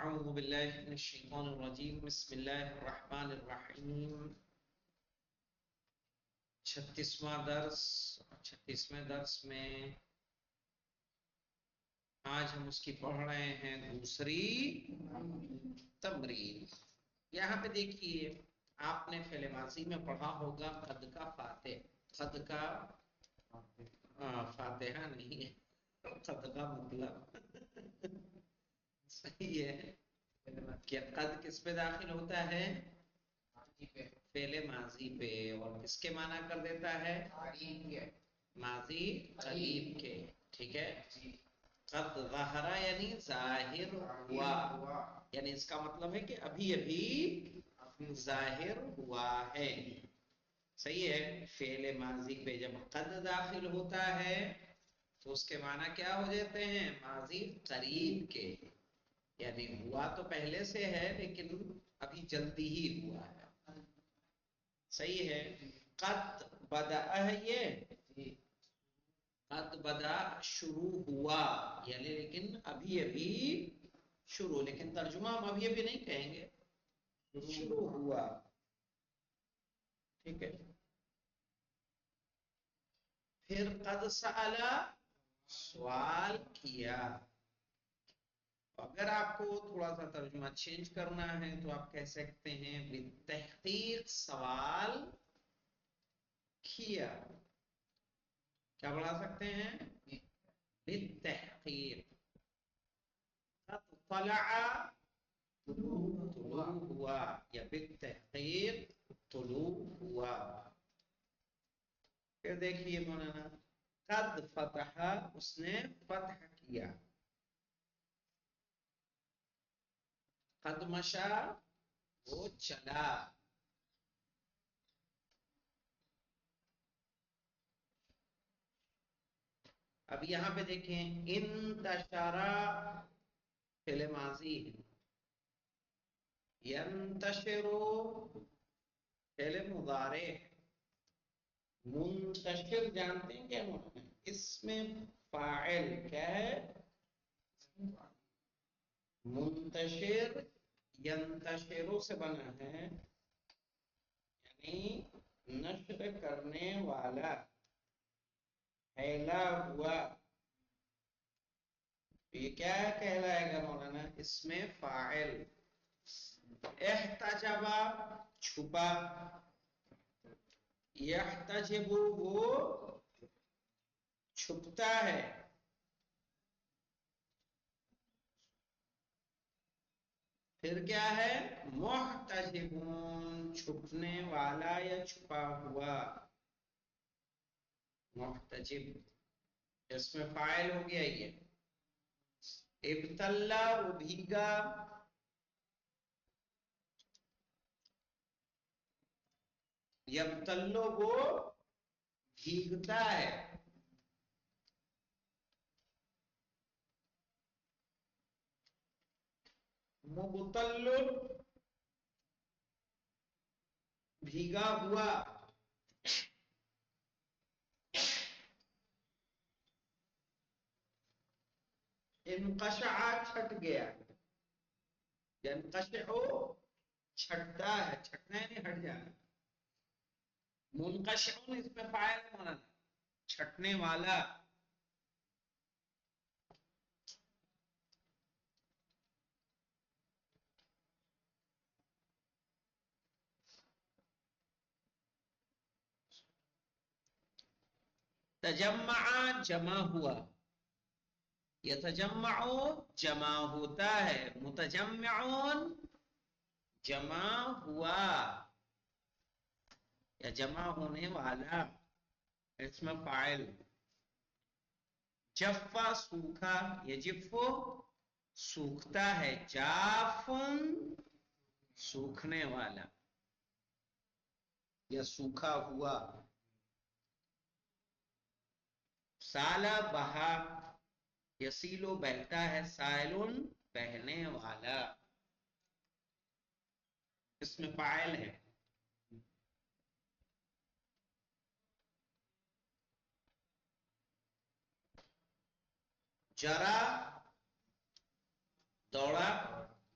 اعوذ باللہ من الشیطان الرجیم بسم اللہ الرحمن الرحیم 36ویں درس میں آج ہم اس کی پڑھ رہے ہیں دوسری تمرین۔ یہاں پہ دیکھیے آپ نے فعل ماضی میں پڑھا ہوگا قد کا فاتح، قد کا فاتحہ نہیں ہے، قد کا مطلب صحیح ہے کہ قد کس پہ داخل ہوتا ہے؟ فعل ماضی پہ، اور کس کے معنی کر دیتا ہے؟ ماضی قریب کے، ٹھیک ہے۔ قد ظہرا یعنی ظاہر ہوا، یعنی اس کا مطلب ہے کہ ابھی ابھی ظاہر ہوا ہے، صحیح ہے۔ فعل ماضی پہ جب قد داخل ہوتا ہے تو اس کے معنی کیا ہو جاتے ہیں؟ ماضی قریب کے، یعنی ہوا تو پہلے سے ہے لیکن ابھی جلدی ہی ہوا ہے، صحیح ہے۔ قد بدأ ہے، یہ قد بدأ شروع ہوا، یعنی لیکن ابھی ابھی شروع، لیکن ترجمہ ہم ابھی ابھی نہیں کہیں گے، شروع ہوا، ٹھیک ہے۔ پھر قد سأل سوال کیا، اگر آپ کو تھوڑا سا ترجمہ چینج کرنا ہے تو آپ کہہ سکتے ہیں بالتحقیق سوال کیا، کیا بڑھا سکتے ہیں؟ بالتحقیق۔ قد طلع طلوع ہوا، یا بالتحقیق طلوع ہوا۔ پھر دیکھیے مولانا قد فتح، اس نے فتح کیا۔ قد مشا، وہ چلا۔ اب یہاں پہ دیکھیں انتشرا فعل ماضی ہے، ینتشرو فعل مضارع، منتشر جانتے ہیں کیا ہونا ہے؟ اس میں فاعل کیا ہے؟ منتشر ینتشرو سے بنا ہے، یعنی نشر کرنے والا، پھیلا ہوا۔ یہ کیا کہلائے گا مولانا؟ اس میں فاعل۔ احتجبا چھپا، یحتجب وہ چھپتا ہے، پھر کیا ہے؟ محتجبون چھپنے والا یا چھپا ہوا، محتجب اس میں فاعل ہو گیا یہ۔ ابتلا وہ بھیگا، یبتلو وہ بھیگتا ہے، مبتل بھیگا ہوا، انقشع چھٹ گیا، ینقشع چھٹتا ہے، چھٹنا ہے نہیں ہٹ جانا۔ منقشع اس میں فاعل ہونا، چھٹنے والا۔ تجمع جمع ہوا، یتجمع جمع ہوتا ہے، متجمعون جمع ہوا یا جمع ہونے والا، اس میں فاعل۔ جفا سوکھا، یجف سوکھتا ہے، جافن سوکھنے والا یا سوکھا ہوا۔ سالا بہا، یسیلو بہتا ہے، سائلن بہنے والا، اس میں فاعل ہے۔ جرا دوڑا،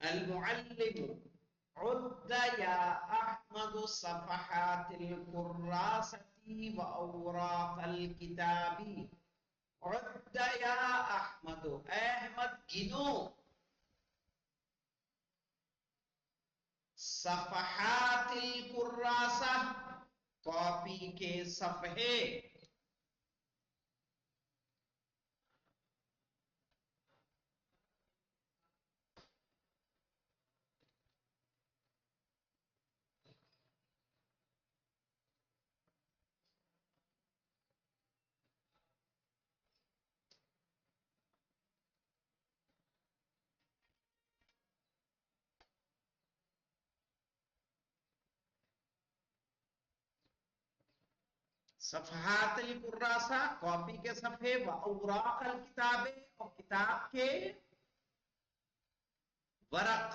المعلم عد يا أحمد صفحات الكراسة وأوراق الكتاب. عد يا أحمد، احمد گنو، صفحات الكراسة کاپی کے صفحے. صفحات الکراسہ کاپی کے صفحے، و اوراق الکتاب اور کتاب کے ورق.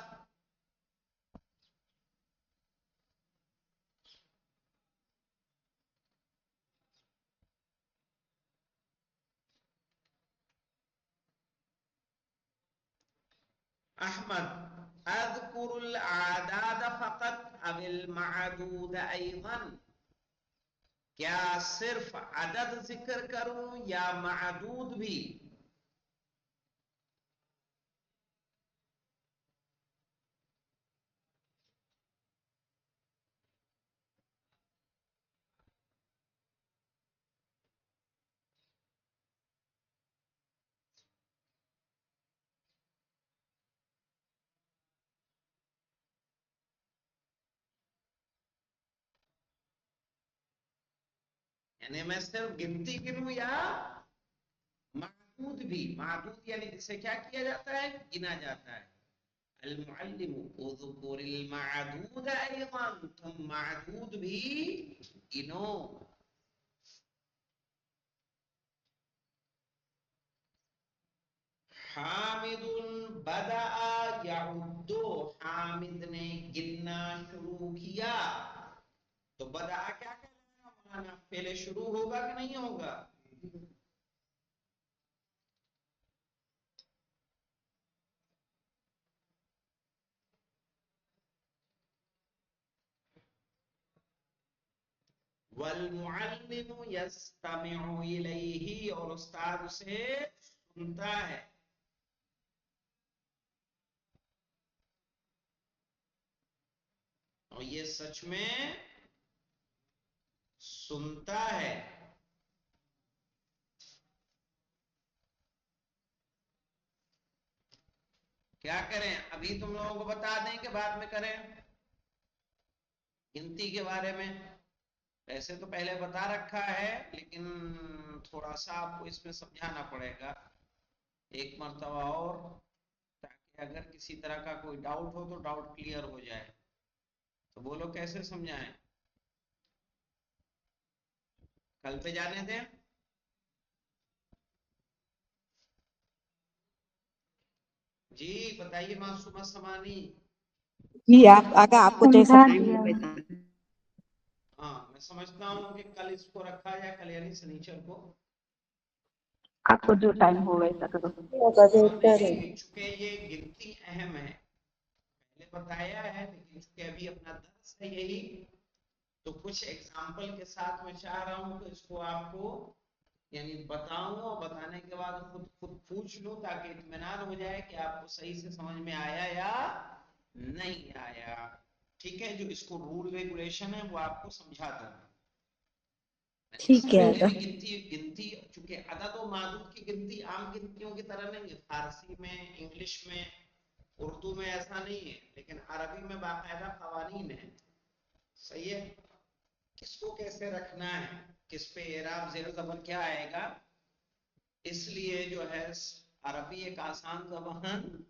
احمد اذکر الاعداد فقط او المعدود ایضا، کیا صرف عدد ذکر کروں یا معدود بھی؟ یعنی میں صرف گنتی گنوں یا معدود بھی؟ معدود یعنی جسے کیا کیا جاتا ہے؟ گنا جاتا ہے. المعلم اذکر المعدود ایضا، تم معدود بھی گنو. حامد بدأ یعد، حامد نے گننا شروع کیا. تو بدأ کیا کہنا مولانا؟ پہلے شروع ہوگا کہ نہیں ہوگا؟ والمعلم یستمع الیہ، اور استاد اسے سنتا ہے. اور یہ سچ میں سنتا ہے. کیا کریں؟ ابھی تم لوگوں کو بتا دیں کہ بعد میں کریں گنتی کے بارے میں؟ ویسے تو پہلے بتا رکھا ہے، لیکن تھوڑا سا آپ کو اس میں سمجھانا پڑے گا ایک مرتبہ اور، تاکہ اگر کسی طرح کا کوئی ڈاؤٹ ہو تو ڈاؤٹ کلیئر ہو جائے. تو بولو کیسے سمجھائیں؟ کل پہ جانے دیں. جی بتائیے معصومہ سمانی. جی آپ آگا، آپ کو جیسا ٹائم ہو بتا. ہاں میں سمجھتا ہوں کہ کل اس کو رکھا جائے، کل یعنی سنیچر کو. آپ کو جو ٹائم ہو ویسا کرو. چونکہ یہ گنتی اہم ہے، پہلے بتایا ہے، لیکن چونکہ ابھی اپنا درس ہے یہی، تو کچھ ایگزامپل کے ساتھ میں چاہ رہا ہوں کہ اس کو آپ کو یعنی بتاؤں، اور بتانے کے بعد خود پوچھ لوں تاکہ اطمینان ہو جائے کہ آپ کو صحیح سے سمجھ میں آیا یا نہیں آیا. ٹھیک ہے؟ جو اس کو رول ریگولیشن ہے وہ آپ کو سمجھاتا ہوں. ٹھیک ہے. گنتی چونکہ عدد و معدود کی گنتی عام گنتیوں کی طرح نہیں ہے. فارسی میں، انگلش میں، اردو میں ایسا نہیں ہے، لیکن عربی میں باقاعدہ قوانین ہیں. صحیح ہے؟ کس کو کیسے رکھنا ہے، کس پہ اعراب زیر زبر کیا آئے گا، اس لیے جو ہے عربی ایک آسان زبان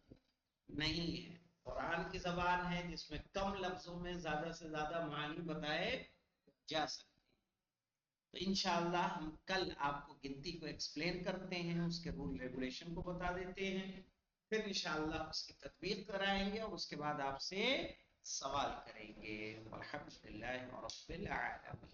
نہیں ہے، قرآن کی زبان ہے جس میں کم لفظوں میں زیادہ سے زیادہ معنی بتائے جا سکتے ہیں۔ تو انشاءاللہ ہم کل آپ کو گنتی کو ایکسپلین کرتے ہیں، اس کے رول ریگولیشن کو بتا دیتے ہیں، پھر انشاءاللہ اس کی تطبیق کرائیں گے اور اس کے بعد آپ سے سوال کریں گے۔ والحمدللہ رب العالمین۔